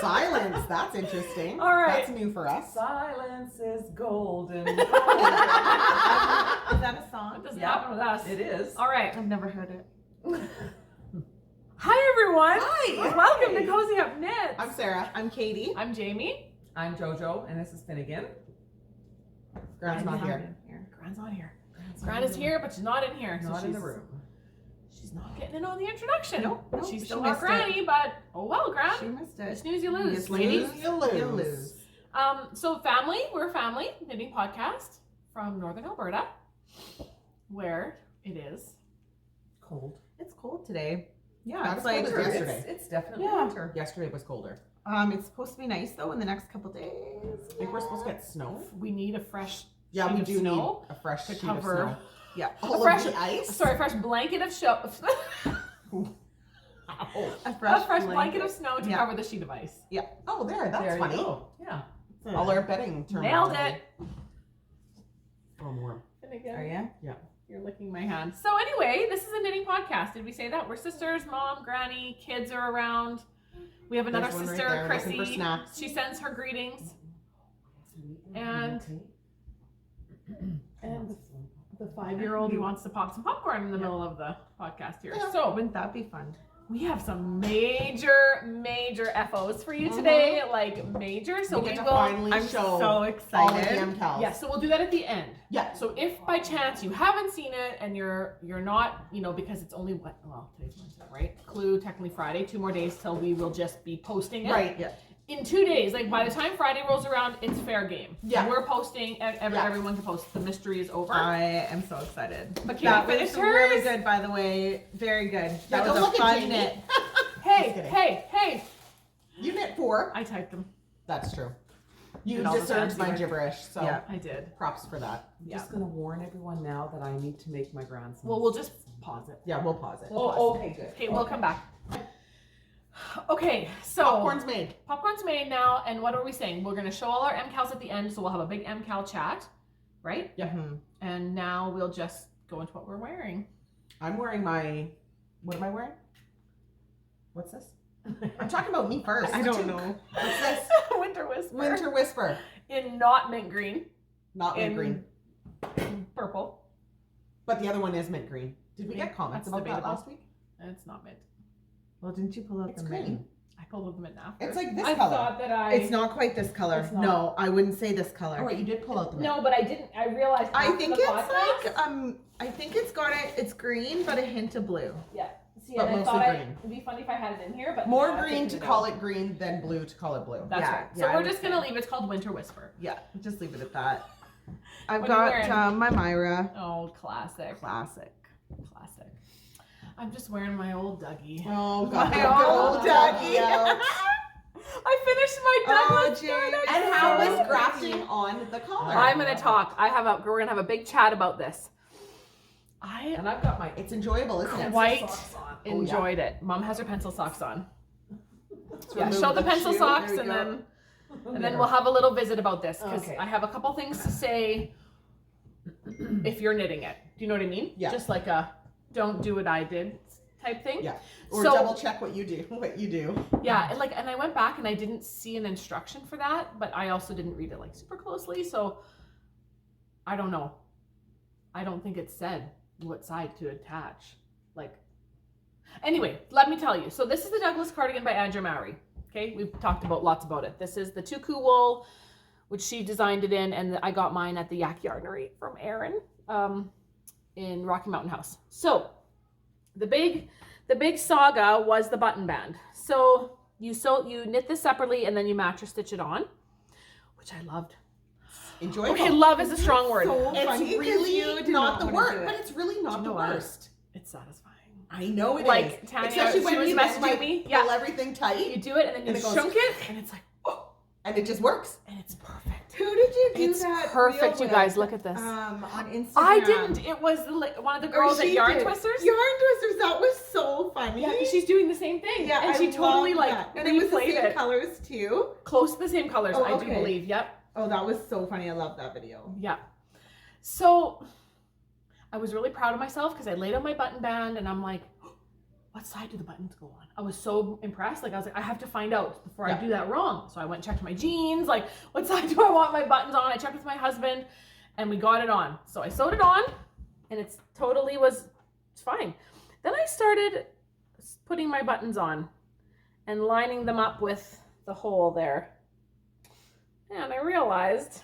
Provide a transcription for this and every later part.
Silence. That's interesting. All right. That's new for us. Silence is golden. Is that a song? It doesn't happen with us. It is. All right. I've never heard it. Hi, everyone. Hi. Welcome to Cozy Up Knits. I'm Sarah. I'm Katie. I'm Jamie. I'm JoJo, and this is Finnegan. Grant's not here. Grand's not here. Grand is here, but she's not in here. Not so in the room. She's not getting in on the introduction. Nope, She's she still our missed granny, but oh well, Gran. She missed You it. snooze, you lose. You snooze, you lose. So family, we're a family knitting podcast from Northern Alberta, where it is Cold. It's cold today. Yeah, Not it's as cold like as yesterday. It's definitely Yeah. winter. Yesterday was colder. it's supposed to be nice though in the next couple days. I think we're supposed to get snow. we need a fresh Yeah, sheet we of do snow need a fresh to sheet cover of snow. Yeah. All fresh- of the ice. fresh blanket of show. Ow. A A fresh blanket blanket. of snow to Yeah. cover the sheet of ice. Oh, there. That's There funny. you go. Yeah. All our bedding terms. Nailed it. Oh, warm. And again, Are you? you're licking my hand. So anyway, this is a knitting podcast. Did we say that? We're sisters, mom, granny, kids are around. We have another There's one right sister, there, looking for Chrissy. snacks. She sends her greetings. And the 5-year-old who wants to pop some popcorn in the middle of the podcast here. Yeah. So Wouldn't that be fun? we have some major FOs for you today, like major. So we we get to will. finally I'm show so all of the excited. MKals. Yeah, so we'll do that at the end. Yeah. So if by chance you haven't seen it and you're not, because it's only today's Wednesday, right? Clue technically Friday, 2 more days till we will just be posting it. Right. Yeah. In 2 days, like by the time Friday rolls around, it's fair game. Yeah. We're posting, everyone can post. The mystery is over. I am so excited. But That Katie was finished hers. really good, by the way. Very good. Yeah, That don't was a look at fun Jamie. knit. Hey, kidding. hey. You knit 4. I typed them. That's true. You And all the discerned fancy my words. gibberish, so Yeah. I did. props for that. I'm Yeah. just going to warn everyone now that I need to make my grandson. Well, we'll just pause it. Yeah, we'll pause it. Okay, good. Okay, we'll come back. Okay, so Popcorn's made. popcorn's made now, and what are we saying? We're gonna show all our MKals at the end, so we'll have a big MKal chat, right? Yeah. Mhm. And now we'll just go into what we're wearing. I'm wearing my. What am I wearing? What's this? I'm talking about me first. I don't know. What's this? Winter Whisper. Winter Whisper. In not mint green, Not mint In- green. purple. But the other one is mint green. Did we Yeah, get comments that's about that debatable. last week? And it's not mint. Well, didn't you pull out It's the green. mint? I pulled the mint after. It's like this I color. thought that I. It's not quite this color. It's not. No, I wouldn't say this color. Oh, wait, you did pull out the mint. No, but I didn't. I realized. I after think the it's podcast- like I think it's got it's green but a hint of blue. Yeah. See, But and I mostly thought green. it'd be funny if I had it in here, but More now I've green taken to it call out. it green than blue to call it blue. That's Yeah, right. So yeah, I we're would just gonna say. leave. It's called Winter Whisper. Yeah, just leave it at that. I've What are you got wearing? my Myra Oh, classic. classic. Classic. I'm just wearing my old Dougie. Oh, God. My Good old Dougie. out. I finished my Oh, Douglas. Jane. And how So is grafting on the collar? I'm gonna talk. We're gonna have a big chat about this. I And I've got my It's enjoyable, isn't it? Quite socks on. yeah. enjoyed it. Mom has her pencil socks on. Yeah, remove show the the pencil shoe. socks There we and go. then we'll have a little visit about this because Okay. I have a couple things to say if you're knitting it. Do you know what I mean? Yeah. Just like a don't do what I did type thing. Yeah. Or So- double check what you do. Yeah, and I went back and I didn't see an instruction for that, but I also didn't read it like super closely, so I don't know. I don't think it said what side to attach. Anyway, let me tell you. So this is the Douglas cardigan by Andrew Mowry. Okay, we've talked about lots about it. This is the Tuku wool, which she designed it in, and I got mine at the Yak Yarnery from Erin in Rocky Mountain House. So the big saga was the button band. So you knit this separately and then you match or stitch it on, which I loved. Enjoyable. Okay, love is a strong word. So It's funny 'cause really you did not the wanna worst, do it. but it's really not you the know what? worst. It's satisfying. I know it is. Like Tanya, Especially she when was you messaging me. pull Yeah, everything tight you do it and then you And it goes- shunk it and it's like, and it just works. and it's perfect. Who did you do It's that? perfect, reel you guys. with? Look at this. On Instagram. I didn't. It was one of the Or girls at she Yarn did. Twisters. Yarn Twisters. That was so funny. Yeah, 'cause she's doing the same thing. Yeah, and I she totally love like that. And it was the replayed same it. colors too. Close to the same colors, Oh, I do okay. believe. Yep. Oh, that was so funny. I love that video. Yeah. So I was really proud of myself because I laid on my button band and I'm like, what side do the buttons go on? I was so impressed. Like I was like, I have to find out before I do that wrong. So I went and checked my jeans, like what side do I want my buttons on? I checked with my husband and we got it on. So I sewed it on and it's fine. Then I started putting my buttons on and lining them up with the hole there. And I realized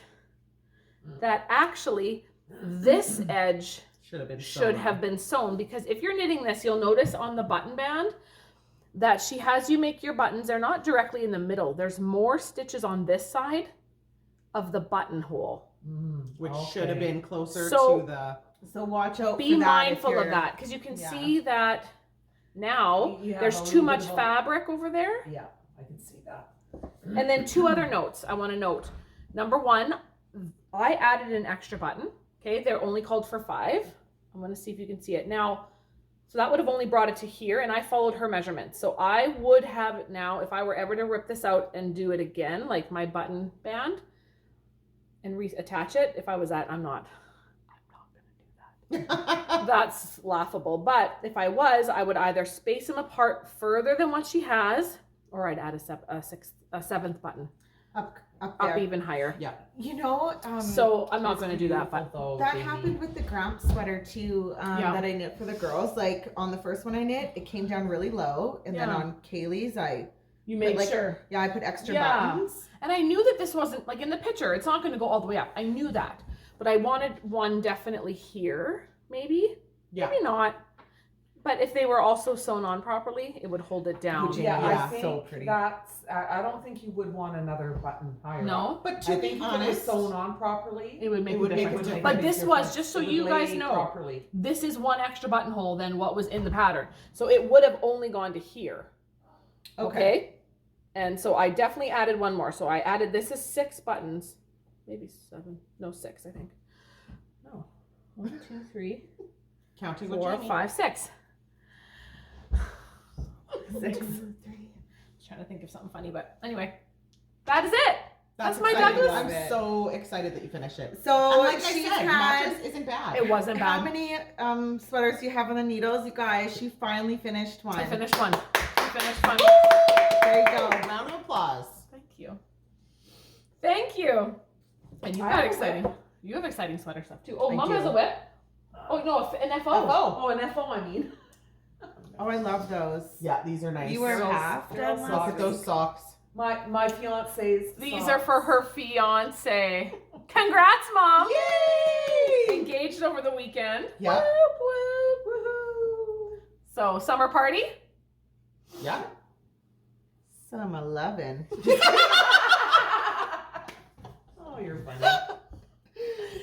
that actually this edge should have been sewn, because if you're knitting this, you'll notice on the button band that she has you make your buttons. They're not directly in the middle. There's more stitches on this side of the buttonhole. Which should have been closer So- to the... So watch out Be for that. mindful of that, because you can see that now You have there's a too little much bit of a- fabric over there. Yeah, I can see that. And then two other notes I want to note. Number one, I added an extra button. Okay, they're only called for 5. I'm going to see if you can see it. Now, so that would have only brought it to here, and I followed her measurements. So I would have it now, if I were ever to rip this out and do it again, like my button band, and reattach it, if I was that, I'm not going to do that. That's laughable. But if I was, I would either space them apart further than what she has, or I'd add a 7th button up up there. even higher. Yeah. You know, So I'm not going to do that, but that happened with the Gramps sweater too, that I knit for the girls. Like on the first one I knit, it came down really low, and then Yeah. on Kaylee's, you made like, sure. I put extra Yeah. buttons. And I knew that this wasn't, like in the picture, it's not going to go all the way up. I knew that. But I wanted one definitely here, maybe. Yeah. Maybe not. But if they were also sewn on properly, it would hold it down. Would you- Yeah, Yeah, I think so pretty. I don't think you would want another button higher. No? But I to think be if it was honest, sewn on properly, It would make It a would make a difference. difference. But Make a this was, difference. just so It would you guys lay know, properly. this is one extra buttonhole than what was in the pattern. So it would have only gone to here. Okay. And so I definitely added one more. So I added, this is 6 buttons, maybe 7, no 6, I think. No, 1, 2, 3, counting with 4, Jamie. 5, 6. 6. 3. Trying to think of something funny, but anyway, that is it. That's my exciting. Douglas. I'm Love it. so excited that you finished it. So And like I she's said, had. matches isn't bad. It wasn't How bad. many sweaters do you have on the needles, you guys? She finally finished one. I finished one. She finished one. There you go. Round of applause. Thank you. Thank you. And you've I got have a exciting. You have exciting sweater stuff too. Oh, I Mom do. has a whip. Oh no, an FO. FO. Oh, an FO. I mean. Oh, I love those. Yeah, these are nice. You were Girls- half girls done Look last at those socks. My fiance's These socks. are for her fiance. Congrats, Mom. Yay! Engaged over the weekend. Yeah. Whoop, whoop, woohoo. So summer party. Yeah. Some 11. Oh, you're funny.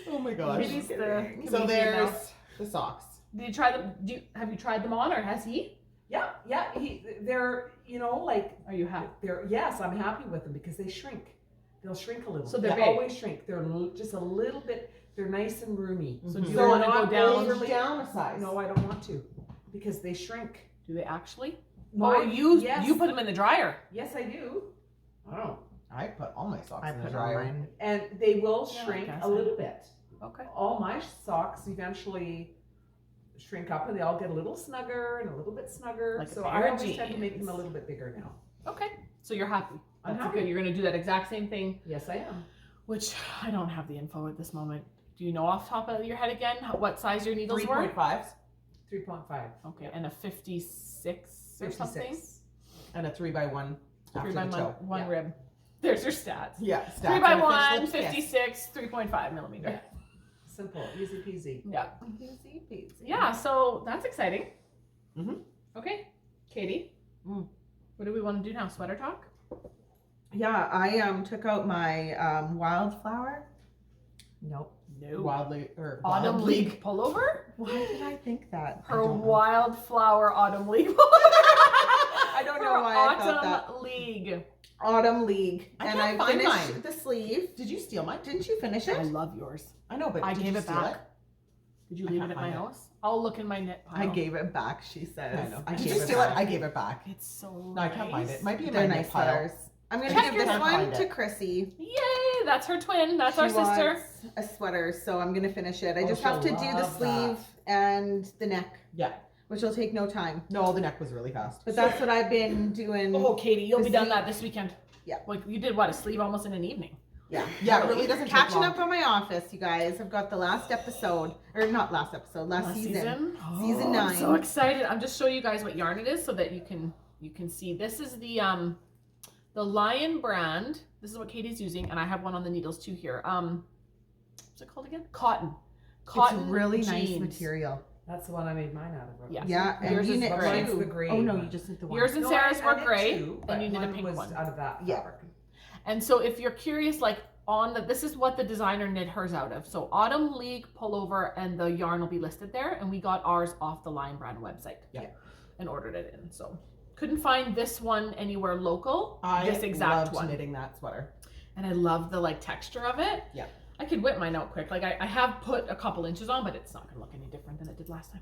Oh my gosh. Release the So comedian there's now. the socks. Did you try them? Have you tried them on, or has he? Yeah. They're like Are you happy? yes, I'm happy with them because they shrink. They'll shrink a little. So they're they big. always shrink. They're just a little bit. They're nice and roomy. So do you So want to go not down? overly- down a size. No, I don't want to because they shrink. Do they actually? My- Oh, you yes. put them in the dryer. Yes, I do. Oh, I put all my socks I in the put dryer. on mine. And they will Yeah, I shrink guess a I- little bit. Okay. All my socks eventually shrink up and they all get a little snugger and a little bit snugger. Like a so pair I of always tend to make them a jeans. little bit bigger now. Okay. So you're happy. I'm That's happy. good. You're gonna do that exact same thing, Yes, I am. which I don't have the info at this moment. Do you know off the top of your head again what size your needles were? 3.5s 3.5. Okay, and a 56 or something. 56. and a 3x1 after 3 by the 1, toe. one Yeah. rib. There's your stats. Yeah. 3 by 1, 56, 3.5 millimeter. Yeah. Simple, easy peasy. Yeah. Easy peasy. Yeah. So that's exciting. Mhm. Okay, Katie. Mm. What do we want to do now? Sweater talk. Yeah, I took out my wildflower. Nope. No. Wildly or Autumn Wild League pullover. Why did I think that? Her don't know. wildflower Autumn League. I don't know Her why I thought that. Autumn League. Autumn League. I and can't I find finished mine. the sleeve. Did you steal mine? Didn't you finish I it? love yours. I know, but I did gave you it steal back. Did you I leave can't it at my find it. house? I'll look in my knit pile. I gave it back, she says. I know. I Did gave you it steal it? back. I gave it back. It's so No, I can't find it. Might be in my They're knit nice pile. sweaters. I'm gonna Check give your- this Can't one find to it. Chrissy. Yay! That's her twin. That's our She sister. wants a sweater, so I'm gonna finish it. I Oh, just have to she'll do the love sleeve that. and the neck. Yeah. which will take no time. No, the neck was really fast. But that's what I've been doing. Oh, Katie, you'll The be done sleeve- that this weekend. Yeah. Like you did what, a sleeve almost in an evening. Yeah. Yeah, it really doesn't take Catching long. up on my office, you guys. I've got the last episode, or not last episode, last season. Season I'm 9. so excited. I'm just showing you guys what yarn it is so that you can see. This is the Lion brand. This is what Katie's using, and I have one on the needles too here. What's it called again? Cotton. It's really nice jeans. material. That's the one I made mine out of. Yeah. Yeah, and Yours you is knit gray. Mine's the gray. Oh no, one. you just knit the one. Yours and Sarah's were I did gray, two, and you but did a one pink was one. out of that Yeah. fabric. And so if you're curious, like this is what the designer knit hers out of. So Autumn League pullover, and the yarn will be listed there. And we got ours off the Lion brand website. Yeah. And ordered it in. So couldn't find this one anywhere local. I this exact loved one. knitting that sweater. And I love the like texture of it. Yeah. I could whip mine out quick. Like I have put a couple inches on, but it's not gonna look any different than it did last time.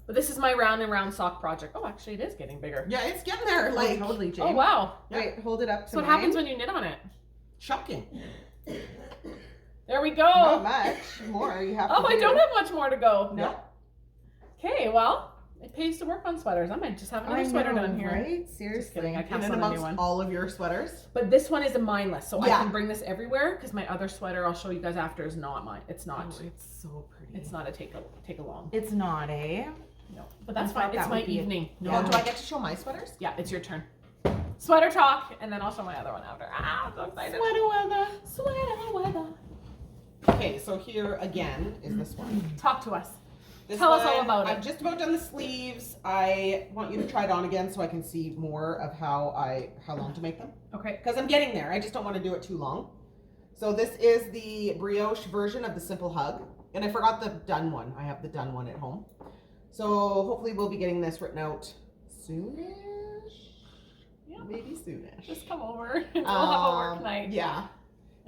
But this is my round and round sock project. Oh, actually it is getting bigger. Yeah, it's getting there. Like, Like, totally, Jane. Oh wow. Wait, hold it up to So what mine. happens when you knit on it? shocking. There we Not go. much more. You have Oh, to I do. don't have much more to go. No. Okay, well, it pays to work on sweaters. I might just have another sweater done here. Right? Seriously. Just kidding. I And cast then on a new amongst one. all of your sweaters. But this one is a mindless, so I Yeah. can bring this everywhere because my other sweater I'll show you guys after is not mine. It's not. Oh, it's so pretty. It's not a take along. It's not, eh? No, but that's I thought fine. It's that my would be a- evening. No, Oh, do I get to show my sweaters? yeah, it's your turn. Sweater talk, and then I'll show my other one after. Ah, I'm so excited. Sweater weather. Sweater weather. Okay, so here again is this one. Talk to us. This Tell us all one, about it. I've just about done the sleeves. I want you to try it on again so I can see more of how long to make them. Okay. Because I'm getting there. I just don't want to do it too long. So this is the brioche version of the Simple Hug. And I forgot the done one. I have the done one at home. So hopefully we'll be getting this written out soonish. Yeah. Maybe soonish. Just come over. We'll have a work night. Yeah.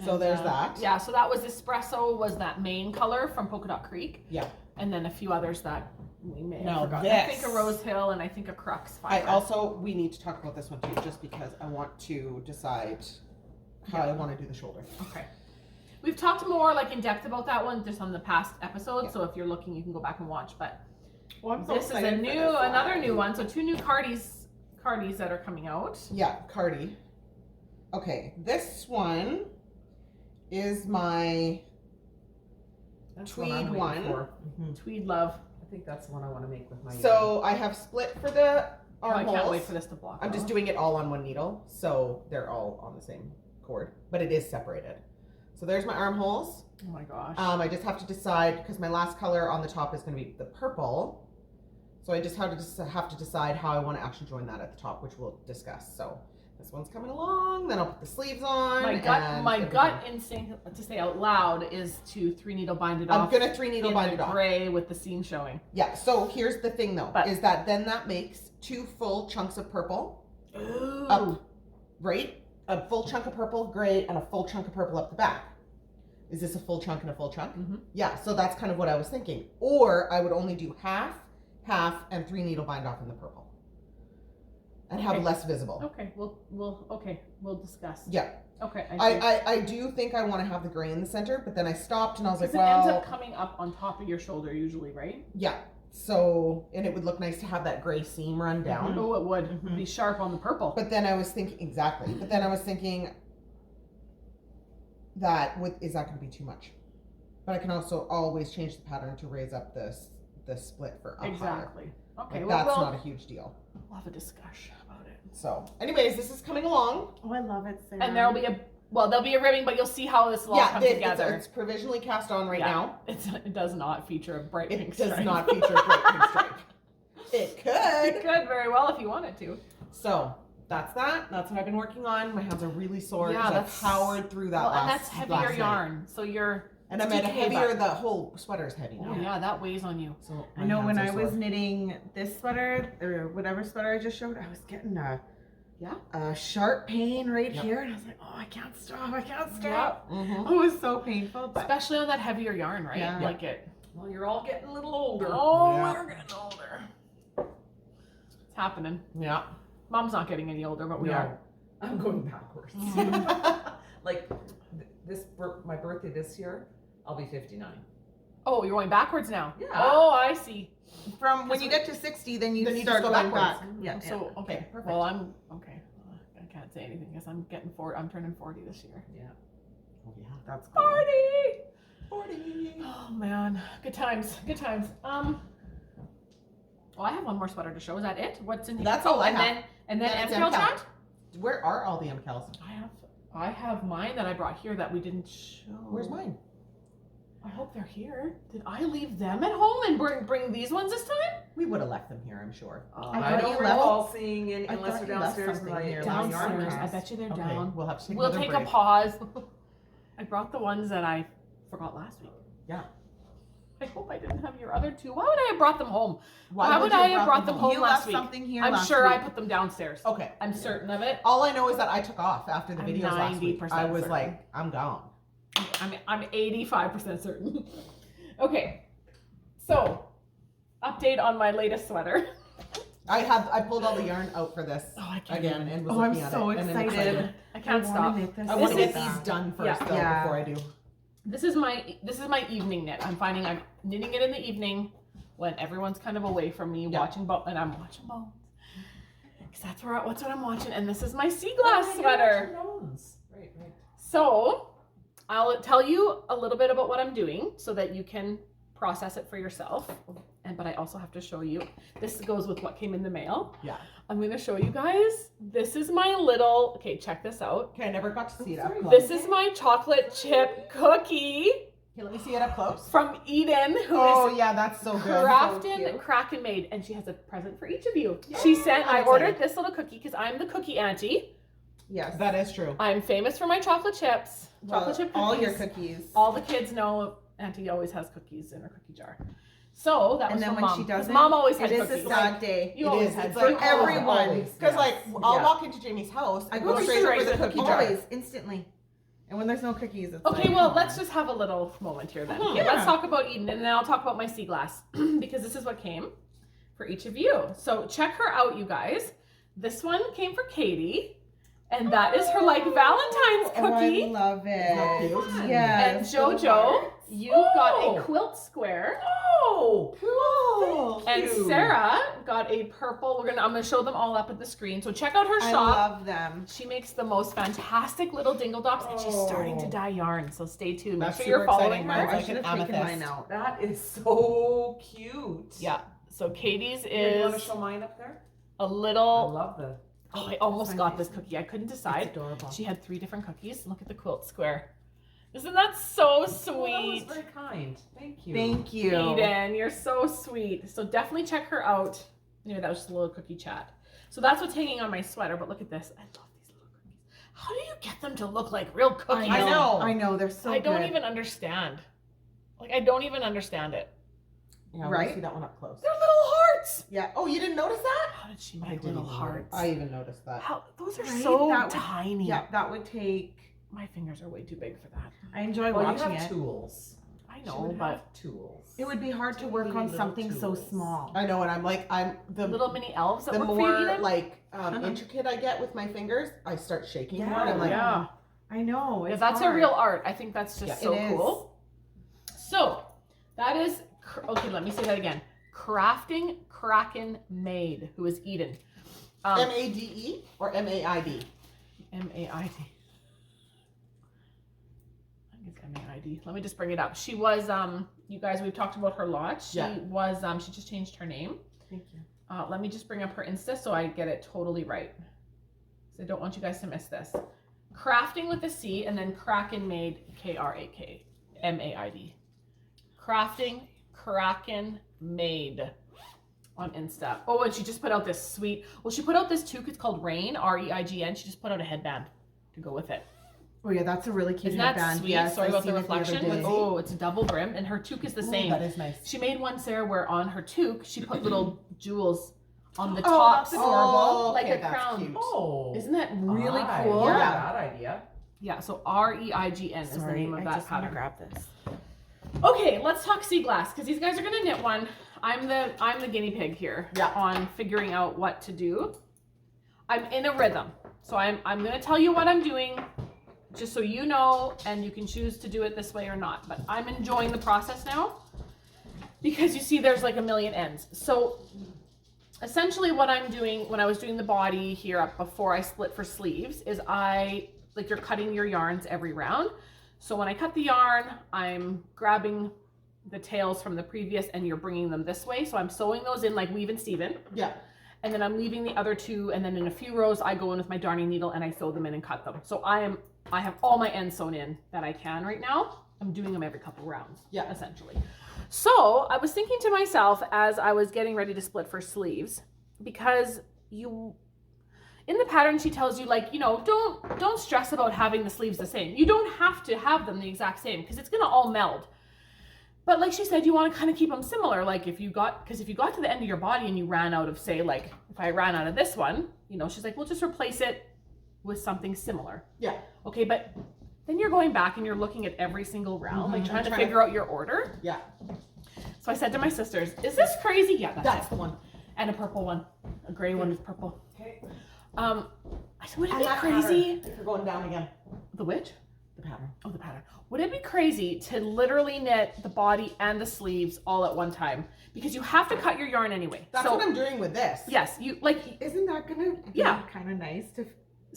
So And, there's that. Yeah, so that was espresso, was that main color from Polka Dot Creek. Yeah. And then a few others that we may Now have forgotten. I think a this- Rose Hill and I think a Crux I fiber. we need to talk about this one too, just because I want to decide how I want to do the shoulder. Okay. We've talked more like in depth about that one just on the past episode, Yeah. so if you're looking you can go back and watch. But Well, I'm so this is excited for this another one. new one. So 2 new cardies that are coming out. Yeah, Cardi. Okay, this one is my That's the one I'm tweed waiting one. for. Tweed love. I think that's the one I want to make with my. So I have split for the Oh, I armholes. can't wait for this to block. I'm just doing it all on one needle, so they're all on the same cord, but it is separated. So there's my armholes. Oh my gosh. I just have to decide because my last color on the top is going to be the purple. So I just have to decide how I want to actually join that at the top, which we'll discuss. So this one's coming along. Then I'll put the sleeves on. my and gut everything. instinct to say out loud is to 3 needle bind it I'm off. gonna 3 needle in bind the it off. gray with the seam showing. Yeah. So here's the thing though, But- is that then that makes 2 full chunks of purple. Ooh. Up, right? A full chunk of purple, gray, and a full chunk of purple up the back. Is this a full chunk and a full chunk? Mhm. Yeah, so that's kind of what I was thinking. Or I would only do half, and 3 needle bind off in the purple. And have Okay. less visible. Okay, we'll discuss. Yeah. Okay. I do think I want to have the gray in the center, but then I stopped and I was like, Because it ends well, up coming up on top of your shoulder usually, right? yeah. So, and it would look nice to have that gray seam run down. Oh, it would Mhm. be sharp on the purple. But then I was thinking, exactly. But then I was thinking that is that going to be too much? But I can also always change the pattern to raise up the split for up higher. Exactly. Okay, Like, well, that's we'll not a huge deal. have a discussion about it. So, anyways, this is coming along. Oh, I love it, Sarah. And there'll be a ribbing, but you'll see how this will all come together. It's provisionally cast on right Yeah. now. It does not feature a bright pink It does stripe. not feature a bright pink stripe. It It could. could very well if you wanted to. So that's that. That's what I've been working on. My hands are really sore Yeah, because that's- I've powered through that Well, last and that's heavier last night. yarn, so you're. And I'm it's at a DK, heavier. but- The whole sweater's heavy Oh now. yeah, that weighs on you. So I my know when hands I are was sore. knitting this sweater or whatever sweater I just showed, I was getting a Yeah. sharp pain right Yep. here, and I was like, oh, I can't stop. Mhm. Oh, it was so painful, but Especially on that heavier yarn, right? Yeah. Like it. Well, you're all getting a little older. Oh, Yeah. we're getting older. It's happening. Yeah. Mom's not getting any older, but we No. are. I'm going backwards. like my birthday this year, I'll be 59. Oh, you're going backwards now. Yeah. Oh, I see. From when you get to 60, then you just start go going backwards. back. Yeah. So okay. perfect. Well, I'm okay. I can't say anything because I'm getting I'm turning 40 this year. Yeah. Oh, yeah, that's cool. 40. Oh man, good times. Good times. Well, I have one more sweater to show. Is that it? What's in here? That's all I and have. Then, and then Then it's MKal MKal. chat. Where are all the MKals? I have mine that I brought here that we didn't show. Where's mine? I hope they're here. Did I leave them at home and bring these ones this time? We would have left them here, I'm sure. I I thought don't you recall seeing any I unless thought they're you left downstairs in something my here. yarn Downstairs. I cast. bet you they're Okay, down. we'll have to take We'll another take break. a pause. I brought the ones that I forgot last week. Yeah. I hope I didn't have your other two. Why would I have brought them home? Why would you I have brought them home You last left week? something here I'm last sure I week. put them downstairs. Okay. I'm certain of it. All I know is that I took off after the I'm videos last week. 90% I was certain. like, I'm gone. I'm 85% certain. Okay. So, update on my latest sweater. I pulled all the yarn out for this Oh, I can't again even. and was Oh, I'm looking at so it. and I'm excited. I can't I stop. wanna knit this. I want to This get is- these done first yeah. though Yeah. before I do. This is my evening knit. I'm finding I'm knitting it in the evening when everyone's kind of away from me, Yeah. watching and I'm watching Bones. Because that's what I'm watching. And this is my sea glass sweater. Right. So I'll tell you a little bit about what I'm doing so that you can process it for yourself. But I also have to show you. This goes with what came in the mail. Yeah. I'm going to show you guys. This is my little. Okay, check this out. Okay, I never got to see it up close. This is my chocolate chip cookie Okay, let me see it up close. from Eden, who Oh is yeah, that's so good. crafted, cute. Kraken made, and she has a present for each of you. She sent. I I'm ordered excited. this little cookie because I'm the cookie auntie. Yes. That is true. I'm famous for my chocolate chips. Chocolate chip cookies. all your cookies. All the kids know Auntie always has cookies in her cookie jar. So that was And then from when Mom. she 'Cause doesn't, Mom always it had is cookies. a sad day. You It always is. had It's cookies. like everyone. Because like I'll Yeah. walk into Jamie's house I and go go straight straight to for the the cookie cookie jar. Always, instantly. And when there's no cookies, it's Okay, like, well, come let's on. just have a little moment here then. Mhm. Okay, let's talk about Eden, and then I'll talk about my sea glass because this is what came for each of you. So check her out, you guys. This one came for Katie, and that is her like Valentine's cookie. Oh, I love Isn't that it. cute? Yes. And JoJo, you got a quilt square. Oh, Cool. And Cute. Sarah got a purple. I'm gonna show them all up at the screen. So check out her I shop. love them. She makes the most fantastic little dingle dops, and she's starting to Oh. dye yarn. So stay tuned. Make That's sure you're super following exciting. her. Mine's I like should an have taken amethyst. mine out. that is so cute. Yeah. So Katie's Here, you want to is show mine up there? a I little. love the. Oh, I almost got this cookie. I couldn't decide. It's adorable. She had 3 different cookies. Look at the quilt square. Isn't that so Oh, that was sweet? very kind. Thank you. Thank you. Eden, you're so sweet. So definitely check her out. Anyway, that was just a little cookie chat. So that's what's hanging on my sweater. But look at this. I love these little cookies. How do you get them to look like real cookies? I know. I know. They're so I don't good. even understand. Like, I don't even understand it. Yeah, Right? right. See that one up close. They're little hearts. Yeah. Oh, you didn't notice that? How did she I make didn't little even hearts? I even noticed that. How, those are Right? so That would- tiny. Yeah, that would take. My fingers are way too big for that. I enjoy Well, you watching have it. tools. I She know, would but have tools. It would be hard to work Really on little something so tools. small. I know, and I'm the little mini elves that the work for more you, Eden? like intricate I get with my fingers, I start shaking more. And I'm like, yeah. I know. Yeah, It's that's a hard. real art. I think that's just Yeah, so it is. cool. So, that is, okay, let me say that again. Crafting Kraken Made, who is Eden. MADE or MAID? M-A-I-D. I think it's M-A-I-D. Let me just bring it up. She was, you guys, we've talked about her a lot. She Yeah. was, she just changed her name. Thank you. Let me just bring up her Insta so I get it totally right. So I don't want you guys to miss this. Crafting with a C and then Kraken Made, K-R-A-K, M-A-I-D. Crafting Kraken Made on Insta. Oh, and she just put out this sweet, well, she put out this toque. It's called Rain, R-E-I-G-N. She just put out a headband to go with it. Oh yeah, that's a really cute Isn't that headband. sweet? Yes, Sorry I about the seen it other reflection. day. Oh, it's a double brim, and her toque is the Ooh, same. that is nice. She made one, Sarah, where on her toque, she put little jewels on the Oh, tops. that's adorable. Like a that's crown. cute. Oh. Isn't that really I cool? love Yeah. that idea. Yeah, so R-E-I-G-N is the Sorry, name of I that just want to pattern. grab this. Okay, let's talk sea glass, because these guys are gonna knit one. I'm the guinea pig here Yeah. on figuring out what to do. I'm in a rhythm. So I'm gonna tell you what I'm doing, just so you know, and you can choose to do it this way or not. But I'm enjoying the process now. because you see there's like a million ends. So essentially what I'm doing when I was doing the body here up before I split for sleeves is you're cutting your yarns every round. So when I cut the yarn, I'm grabbing the tails from the previous and you're bringing them this way. So I'm sewing those in like weave and Steven. Yeah. And then I'm leaving the other two, and then in a few rows I go in with my darning needle and I sew them in and cut them. So I have all my ends sewn in that I can right now. I'm doing them every couple rounds, essentially. So I was thinking to myself as I was getting ready to split for sleeves, because in the pattern she tells you, like, you know, don't stress about having the sleeves the same. You don't have to have them the exact same because it's gonna all meld. But like she said, you want to kind of keep them similar. Like if you got to the end of your body and you ran out of, say, like if I ran out of this one, you know, she's like, we'll just replace it with something similar. Yeah. Okay, but then you're going back and you're looking at every single round, like trying to figure out your order. Yeah. So I said to my sisters, is this crazy? Yeah, That's the one. And a purple one, a gray one with purple. Okay. I said, would it be crazy? If you're going down again. The which? The pattern. Oh, the pattern. Would it be crazy to literally knit the body and the sleeves all at one time? Because you have to cut your yarn anyway. That's what I'm doing with this. Yes, you like. Isn't that gonna be kind of nice to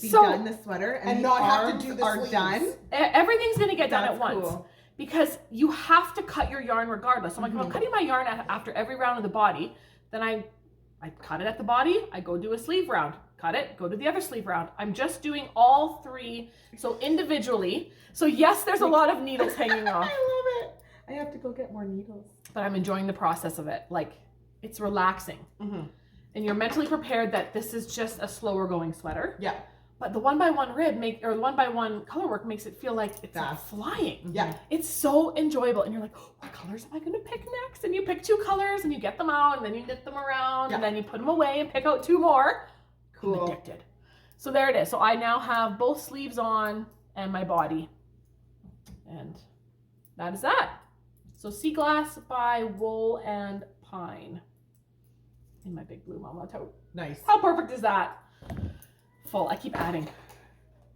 be done the sweater and not have to arms do the are sleeves. done? Everything's gonna get done That's at once. cool. Because you have to cut your yarn regardless. So I'm like, if I'm cutting my yarn after every round of the body, then I cut it at the body, I go do a sleeve round, cut it, go to the other sleeve round. I'm just doing all three, so individually. So yes, there's a lot of needles hanging off. I love it. I have to go get more needles. But I'm enjoying the process of it. Like, it's relaxing. And you're mentally prepared that this is just a slower going sweater. Yeah. But the 1x1 rib the 1x1 color work makes it feel like it's like flying. Yeah. It's so enjoyable. And you're like, oh, what colors am I going to pick next? And you pick 2 colors and you get them out and then you knit them around and then you put them away and pick out 2 more. Cool. I'm addicted. So there it is. So I now have both sleeves on and my body. And that is that. So Sea Glass by Wool and Pine. In my big blue mama tote. Nice. How perfect is that? Full. I keep adding.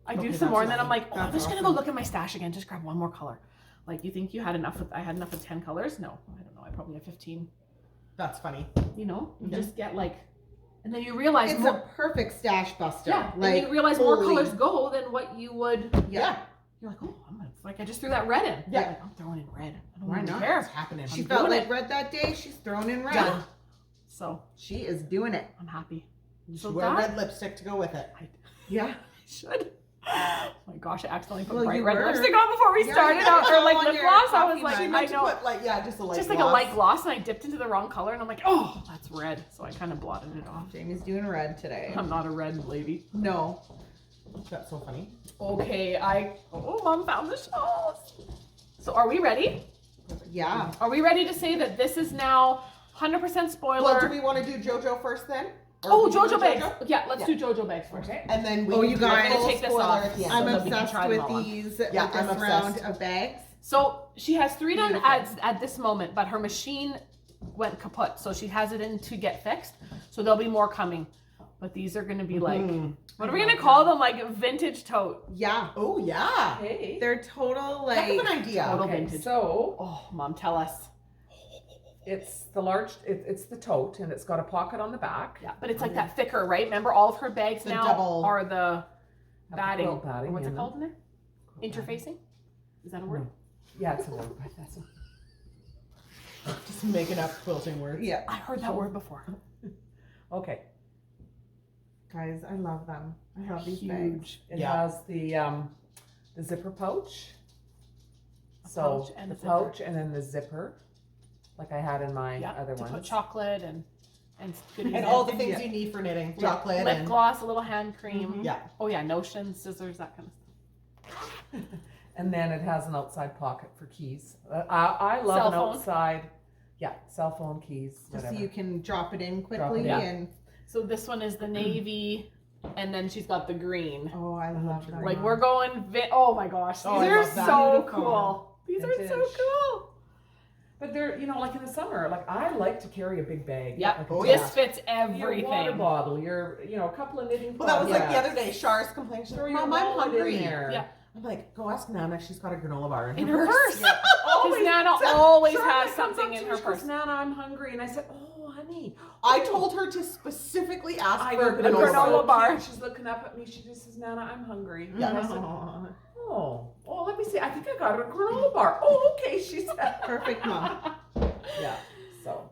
I do some more and then I'm like, oh, I'm just gonna go look at my stash again. Just grab one more color. Like, you think you had enough I had enough of 10 colors? No, I don't know. I probably have 15. That's funny. You know, you just get like, and then you realize It's a perfect stash buster. yeah, Like, and you realize more colors go than what you would. Yeah. You're like, oh, I just threw that red in. Yeah. Like, I'm throwing in red. I don't Why even not? care. It's happening. She I'm felt doing like it. red that day. She's thrown in red. Done. So She is doing it. I'm happy. You So should wear that- red lipstick to go with it. Yeah. I should. Oh my gosh, I accidentally put Well, bright you red were. lipstick on before we Yeah, started you out, or had like on lip your gloss. I was coffee like, mug. She I meant to know. put like just a light Just like gloss. a light gloss, and I dipped into the wrong color, and I'm like, oh, that's red. So I kind of blotted it off. Jamie's doing red today. I'm not a red lady. No. That's so funny. Okay, Mom found the shawls. So are we ready? Yeah. Are we ready to say that this is now 100% spoiler? Well, do we want to do JoJo first then? Or Oh, we do JoJo bags. JoJo? Yeah, let's do JoJo bags first. Okay. And then we Oh, can you do a guys- full Take this spoiler off. at the end. I'm so that we can obsessed try them with all on. these Yeah, with this I'm round obsessed. of bags. So she has 3 done Beautiful. at this moment, but her machine went kaput, so she has it in to get fixed. So there'll be more coming. But these are going to be like, what are we going to call them? Like vintage tote. Yeah. Oh yeah. Okay. They're total Heck of like an idea. Total Okay, vintage. so Oh, Mom, tell us. it's the large, it's the tote, and it's got a pocket on the back. Yeah, but it's like that thicker, right? Remember, all of her bags The now double- are the the batting. quilt batting Or what's in it them. called in there? Interfacing? Is that a word? Yeah, it's a word, but that's Just making up quilting words. yeah. I heard that word before. okay. Guys, I love them. I love these bags. Huge. It Yeah. has the zipper pouch. So pouch and the a zipper. pouch and then the zipper, like I had in my Yeah, other to put ones. chocolate and goodies And in. all the things Yeah. you need for knitting. Yeah, Chocolate lip and gloss, a little hand cream. yeah. Oh yeah, notion, scissors, that kind of stuff. And then it has an outside pocket for keys. I love Cell an phone? outside, cell phone keys, Just so whatever. you can drop it in Drop quickly it in. and So this one is the navy, and then she's got the green. oh, I love them. Like we're going, oh my gosh, these Oh, I are love that. so Beautiful. cool. These are so Vintage. cool. But they're, like in the summer, like I like to carry a big bag. Yep, Like a Oh, this yeah. fits Your water everything. bottle, your, a couple of knitting Well, that was like the projects. other day. Char's complaint. She's Throw like, your Mom, I'm wallet in hungry. there. Yeah. I'm like, go ask Nana. She's got a granola bar In her purse. Yeah. Because Nana always Charlotte has comes something up in to her me, she goes, purse. Nana, I'm hungry. And I said, oh, honey. I told her to specifically ask I for know, a but it was granola granola so bar. cute. She's looking up at me. She just says, Nana, I'm hungry. Yeah. And I said, oh, let me see. I think I got her a granola bar. Oh, okay, she said. Perfect, Mom. Yeah, so.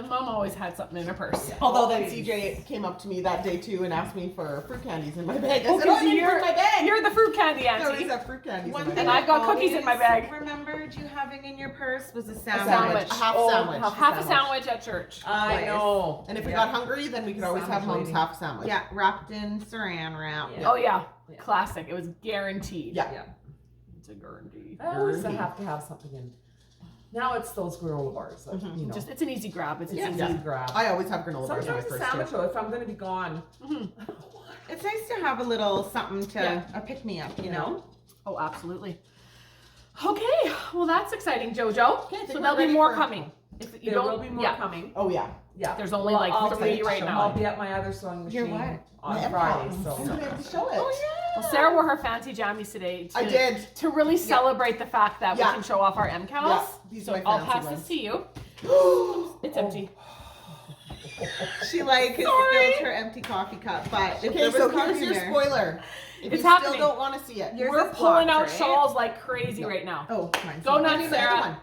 Mom always had something in her purse. Yeah. Although then Always. CJ came up to me that day too and asked me for fruit candies in my bag. I Oh, said, oh, I 'cause didn't bring my bag. You're the fruit candy There auntie. is a fruit candies One in my thing bag. And I've got cookies in my bag. Remembered you having in your purse was a A sandwich. sandwich. A half Oh, sandwich. Half a sandwich at church. I Nice. know. And if we Yeah. got hungry, then we could always have Sandwich Mom's lady. half sandwich. Yeah, wrapped in saran wrap. Yeah. Oh yeah. Yeah. Classic. It was guaranteed. Yeah. Yeah. It's a guarantee. I always Guernsey. have to have something in. Now it's those granola bars, that, you know. Just it's an easy grab. It's it's easy. easy grab. I always have granola bars in my Sometimes a purse sandwich too. though, if I'm going to be gone. Mhm. It's nice to have a little something to Yeah. a pick me up, you know? Oh, absolutely. Okay, well that's exciting, JoJo. Okay, I think So we're there'll be ready more for- coming. If you There don't, will be more yeah, coming. Oh yeah. Yeah. There's only like I'll 3 be- right now. I'll be at my other sewing Your machine what? on My Friday. MKals. So. I'm gonna be able to show it. Well, Sarah wore her fancy jammies today. To, I did. to really celebrate the fact that Yeah. we can show off our MKals. Yeah, these So are my I'll fancy pass ones. this to you. It's Oh. empty. She like Sorry. spilled her empty coffee cup, but if Okay, there was so coffee here's your there- spoiler. If It's you happening. still don't want to see it. Yours We're is pulling blocked, out right? shawls like crazy No. right now. Oh, mine's Go not. nuts, Give me the Sarah. other one.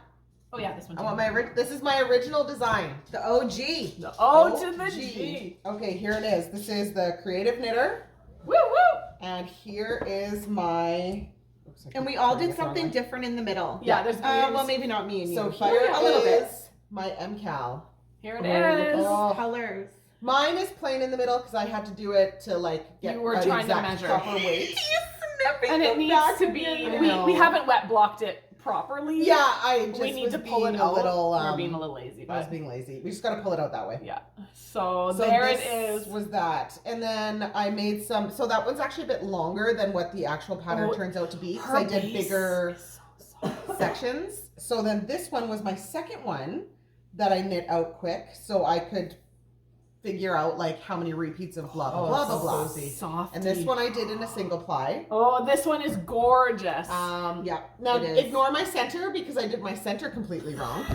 Oh yeah, this one. I too. want my this is my original design. The OG. The O to the G. G. Okay, here it is. This is the creative knitter, Woo woo. and here is my. Oops, I And we keep all turning did it the wrong something way. different in the middle. Yeah, there's Well, green. maybe not me and you. So but here a little bit. is my MKal. Here it Oh, is. oh. Colors. Mine is plain in the middle because I had to do it to like get You were an trying to exact measure. proper weight. And it needs to be. I We know. haven't wet blocked it properly. Yeah, I just we need was to pull it being out. a little. We're being a little lazy, I was but being lazy. We just got to pull it out that way. yeah. So, So there this it is. Was that, and then I made some. So that one's actually a bit longer than what the actual pattern Oh, turns out to be. Because Her I did base bigger is so soft. sections. So then this one was my second one that I knit out quick, so I could figure out like how many repeats of blah blah Oh, blah it's blah so blah. cozy. Soft. And this one I did in a single ply. Oh, this one is gorgeous. Yeah. Now It is. ignore my center because I did my center completely wrong.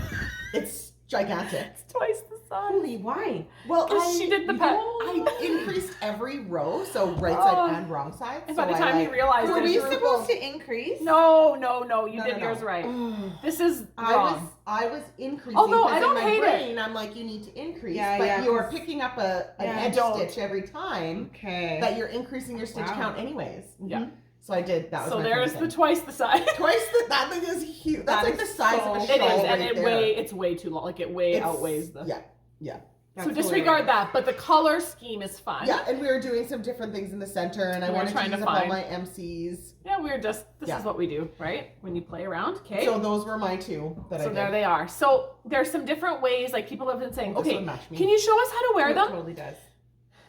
It's gigantic. It's twice the size. Holy, why? Well, 'Cause she did the pet. I increased every row, so right Oh. side and wrong side. And so by the I, time you realized Were it, we you were- supposed to increase? no, you No, did no, yours no. right. This is I wrong. was increasing. Although, 'cause I don't in my hate it. brain, I'm like, you need to increase, Yeah, but yeah, you are 'cause- picking up an Yeah, edge don't. stitch every time Okay. that you're increasing your stitch Wow. count anyways. Yeah. So I did. That was So my there's first the thing. twice the size. Twice that thing is huge. That's That like the is size so of a It shawl. It is, right and there. it's way too long. Like it way It's- outweighs the. Yeah, yeah. So That's disregard that, but the color scheme is fun. Yeah, and we were doing some different things in the center, and I We were wanted to trying use to up all find- my MCs. Yeah, we're just, this Yeah. is what we do, right? When you play around, okay? So those were my two that I So did. there they are. So there's some different ways, like people have been saying, Oh, this okay, would match me. can you show us how to wear It them? totally does.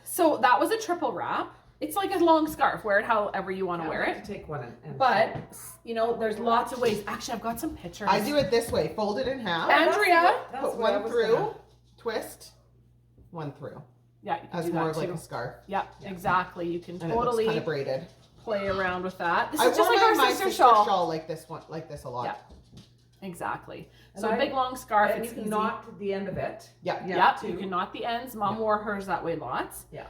So that was a triple wrap. It's like a long scarf. Wear it however you want to wear I'd it. like to take one and But, you know, there's lots of ways. Actually, I've got some pictures. I do it this way: fold it in half, And- Andrea, put one through, twist, one through, Yeah, you can as do more that of like too. a scarf, Yeah, Yeah. exactly. You can and it looks totally kind of braided. play around with that. This I is just wore like our my sister sister's shawl. like this one, like this a lot. Yeah. Exactly. And So a I- big long scarf. And It's you can easy. knot the end of it. Yeah. Yep, too. you can knot the ends. Mom Yeah. wore hers that way lots. Yeah.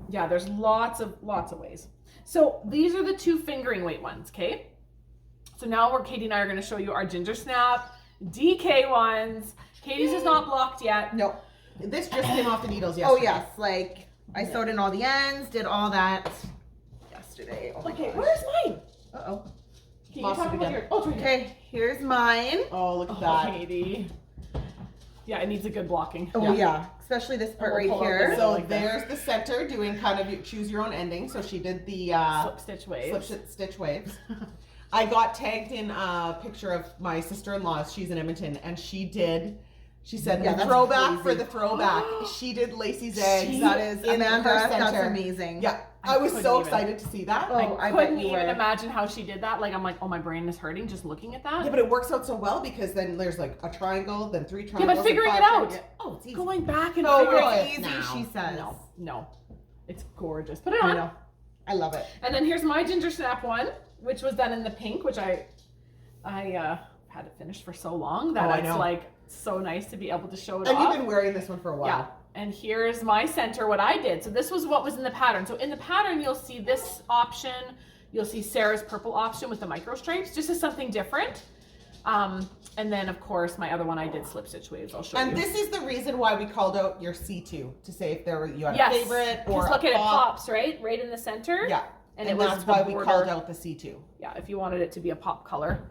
Yeah, there's lots of ways. So these are the two fingering weight ones, okay? So now Katie and I are going to show you our ginger snap DK ones. Katie's is not blocked yet. No, this just came off the needles Oh yesterday. yes, like I sewed in all the ends, did all that yesterday. Oh my Okay, gosh. where's mine? Uh-oh. Can you Lost talk it about again. your? Oh, it's right here. Okay, here's mine. Oh, look at Oh, that. Katie. Yeah, it needs a good blocking. Oh yeah, especially this part we'll right pull out the here. middle. So like that. there's the center doing kind of choose your own ending. So she did the Slip stitch waves. slip stitch waves. I got tagged in a picture of my sister-in-law. She's in Edmonton, and she said Yeah, the that's throwback crazy. for the throwback. She did Lacey's eggs. That is in Amanda. her That's center. amazing. Yeah, I I was couldn't so even. excited to see that. Oh, I bet Couldn't you even were. imagine how she did that. Like I'm like, oh, my brain is hurting just looking at that. Yeah, but it works out so well because then there's like a triangle, then three triangles. and figuring five it out. triangles. Oh, it's easy. Going back and Oh, figuring really? it Easy, now. she says. No, it's gorgeous. Put it I on. know. I love it. And then here's my ginger snap one, which was done in the pink, which I had it finished for so long that it's like so nice to be able to show it off. And you've been wearing this one for a while. Yeah. And here's my center, what I did. So this was what was in the pattern. So in the pattern, you'll see this option. You'll see Sarah's purple option with the micro stripes, just as something different. And then, of course, my other one, I did slip stitch waves. I'll show you. And this is the reason why we called out your C2 to say if there were you had a favorite or look a at it pop. pops, right in the center. Yeah, and it was that's why we border. called out the C2. Yeah, if you wanted it to be a pop color.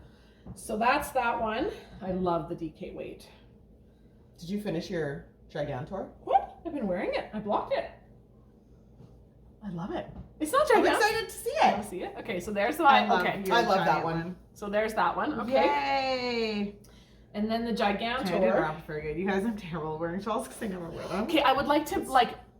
So that's that one. I love the DK weight. Did you finish your Gigantor? What? I've been wearing it. I blocked it. I love it. It's not I'm gigantic. excited to see I it. want to see it. Okay, so there's the one. Okay, I love that one. so there's that one. Okay, Yay! and then the Can I do Gigantor. that for you? You guys, I'm terrible wearing shawls because I never wear them. Okay, I would like to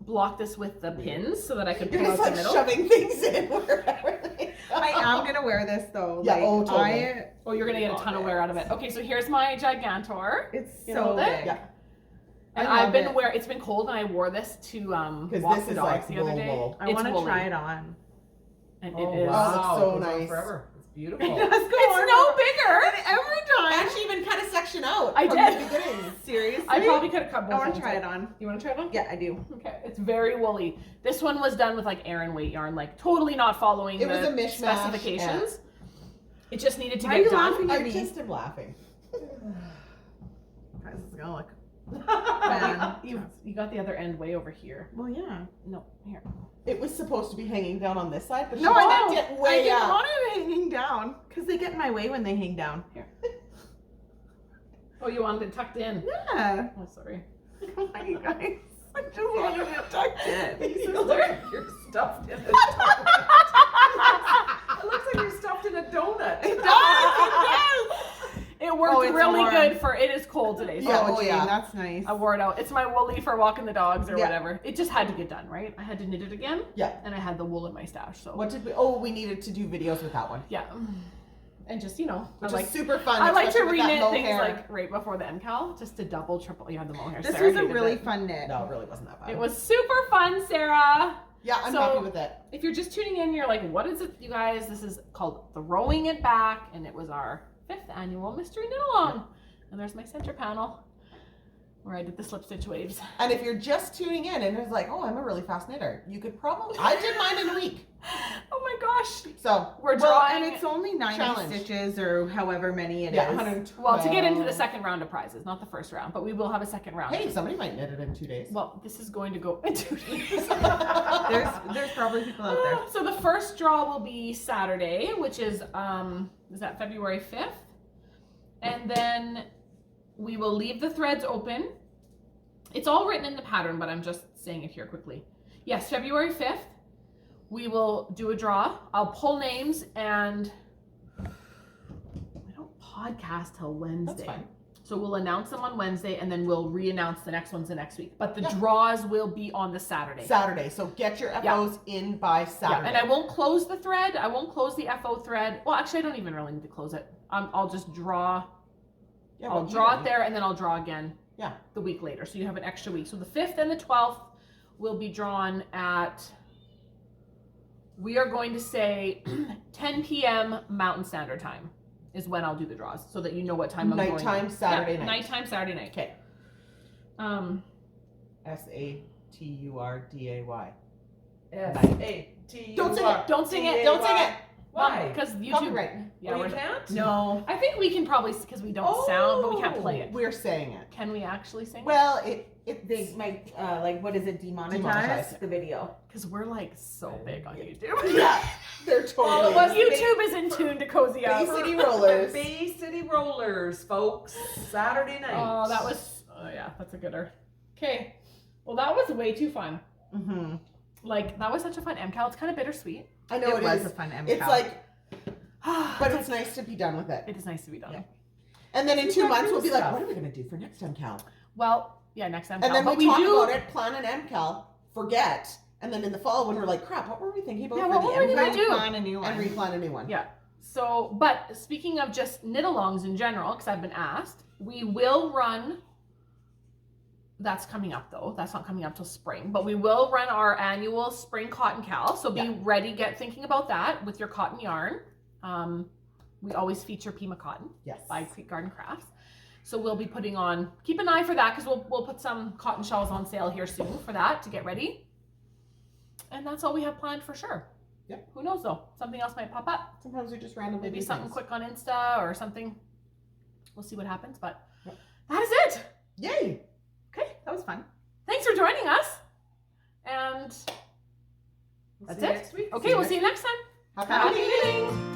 block this with the pins so that I could You're pull just out like the middle. shoving things in wherever they go. I am gonna wear this though. Yeah, Like, oh, totally. Oh, you're gonna get a ton of wear out of it. Okay, so here's my Gigantor. It's You so hold it? big. Yeah. And I love I've been it. it's been cold and I wore this to walk this the is dogs like the other day. wool. I want to woolly. try it on. And Oh, it is. wow. that's so It goes on nice. Forever. It's beautiful. It does go It's on no forever. bigger. And every time. And she even cut a section out I from did. the beginning. Seriously? I probably could have cut I both. want to ends try out. it on. You want to try it on? Yeah, I do. Okay, it's very woolly. This one was done with like Aran weight yarn, like totally not following It was the a mishmash, specifications. It just needed to Why are get you done. laughing? I me. just am laughing. Guys, it's gonna look. Man, you got the other end way over here. Well, yeah. No, here. It was supposed to be hanging down on this side, but she No, I wanted know. it I way didn't up. want it hanging down because they get in my way when they hang down. Oh, you wanted it tucked in. Yeah. Oh, sorry. Come on, you guys. I just wanted it tucked in. You look like you're stuffed in a donut. It looks like you're stuffed in a donut. It worked Oh, it's really warm. good for it is cold today. So Yeah, Oh, oh, Jane, yeah. that's nice. I wore it out. It's my woolly for walking the dogs or Yeah. whatever. It just had to get done, right? I had to knit it again. Yeah. And I had the wool in my stash, so What did we? Oh, we needed to do videos with that one, yeah. And just which I like is super fun. I like to especially with that reknit things mohair. like right before the MKal, just to double, triple. You had the mohair. This Sarah was a hated really it. fun knit. No, it really wasn't that bad. It was super fun, Sarah. Yeah, I'm So- happy with it. If you're just tuning in, you're like, what is it, you guys? This is called Throwing It Back, and it was our 5th annual Mystery Knit Along. And there's my center panel where I did the slip stitch waves. And if you're just tuning in and it's like, oh, I'm a really fast knitter, you could probably. I did mine in a week. Oh my gosh. So We're Well, drawing. and it's only 90 Challenge. stitches or however many it is. yeah, 112. Well, to get into the second round of prizes, not the first round, but we will have a second round. Hey, somebody might knit it in 2 days. Well, this is going to go in 2 days. There's probably people out there. So the first draw will be Saturday, which is that February 5th? And then we will leave the threads open. It's all written in the pattern, but I'm just saying it here quickly. Yes, February 5th, we will do a draw. I'll pull names and we don't podcast till Wednesday. That's fine. So we'll announce them on Wednesday and then we'll re-announce the next ones the next week. But the Yeah. draws will be on the Saturday. Saturday. So get your FOs in by Saturday. Yeah, and I won't close the thread. I won't close the FO thread. Well, actually, I don't even really need to close it. I'll just draw. Yeah, I'll well, draw you it there, and then I'll draw again. Yeah. The week later, so you have an extra week. So the 5th and the 12th will be drawn at. We are going to say 10 p.m. Mountain Standard Time is when I'll do the draws, so that you know what time I'm going. Nighttime Saturday night. Nighttime Saturday night. Okay. SATURDAY. S-A-T-U-R. Don't sing it. Don't sing it. Don't sing it. Why? Because YouTube. Copyright. Yeah, Oh, you we're- can't? No. I think we can probably because we don't sound, but we can't play it. We're saying it. Can we actually sing? Well, They might, like, what is it, demonetize Demonetize. the video. Because we're like so big on YouTube. yeah, they're All of totally. us YouTube is in tune to Cozy Up. Bay City Rollers. Bay City Rollers, folks. Saturday night. Oh, that was. Oh yeah, that's a gooder. Okay. Well, that was way too fun. Mm-hmm. Like that was such a fun MKal. It's kind of bittersweet. I know It it was is. a fun MKal. It's like, but it's nice to be done with it. It is nice to be done. Yeah. And then in We've 2 got months good Oh, we'll be like, stuff. what are we gonna do for next MCAL? Well, yeah, next MKal. And then but we talk do. about it, plan an MCAL, forget, and then in the fall when we're like, crap, what were we thinking about Yeah, for what the were we MCAL? gonna do? Plan a new one. And replan a new one. Yeah. So, but speaking of just knit-alongs in general, because I've been asked, we will run that's coming up though. That's not coming up till spring, but we will run our annual spring cotton cal. So be ready, get thinking about that with your cotton yarn. We always feature Pima Cotton by Creek Garden Crafts. So we'll be putting on, keep an eye for that because we'll put some cotton shawls on sale here soon for that to get ready. And that's all we have planned for sure. Yep. Who knows though? Something else might pop up. Sometimes we just randomly Maybe do something things. quick on Insta or something. We'll see what happens, but that is it. Yay! Okay, that was fun. Thanks for joining us. And We'll that's see you it. next week. Okay, we'll see you next time. Happy Happy knitting! knitting.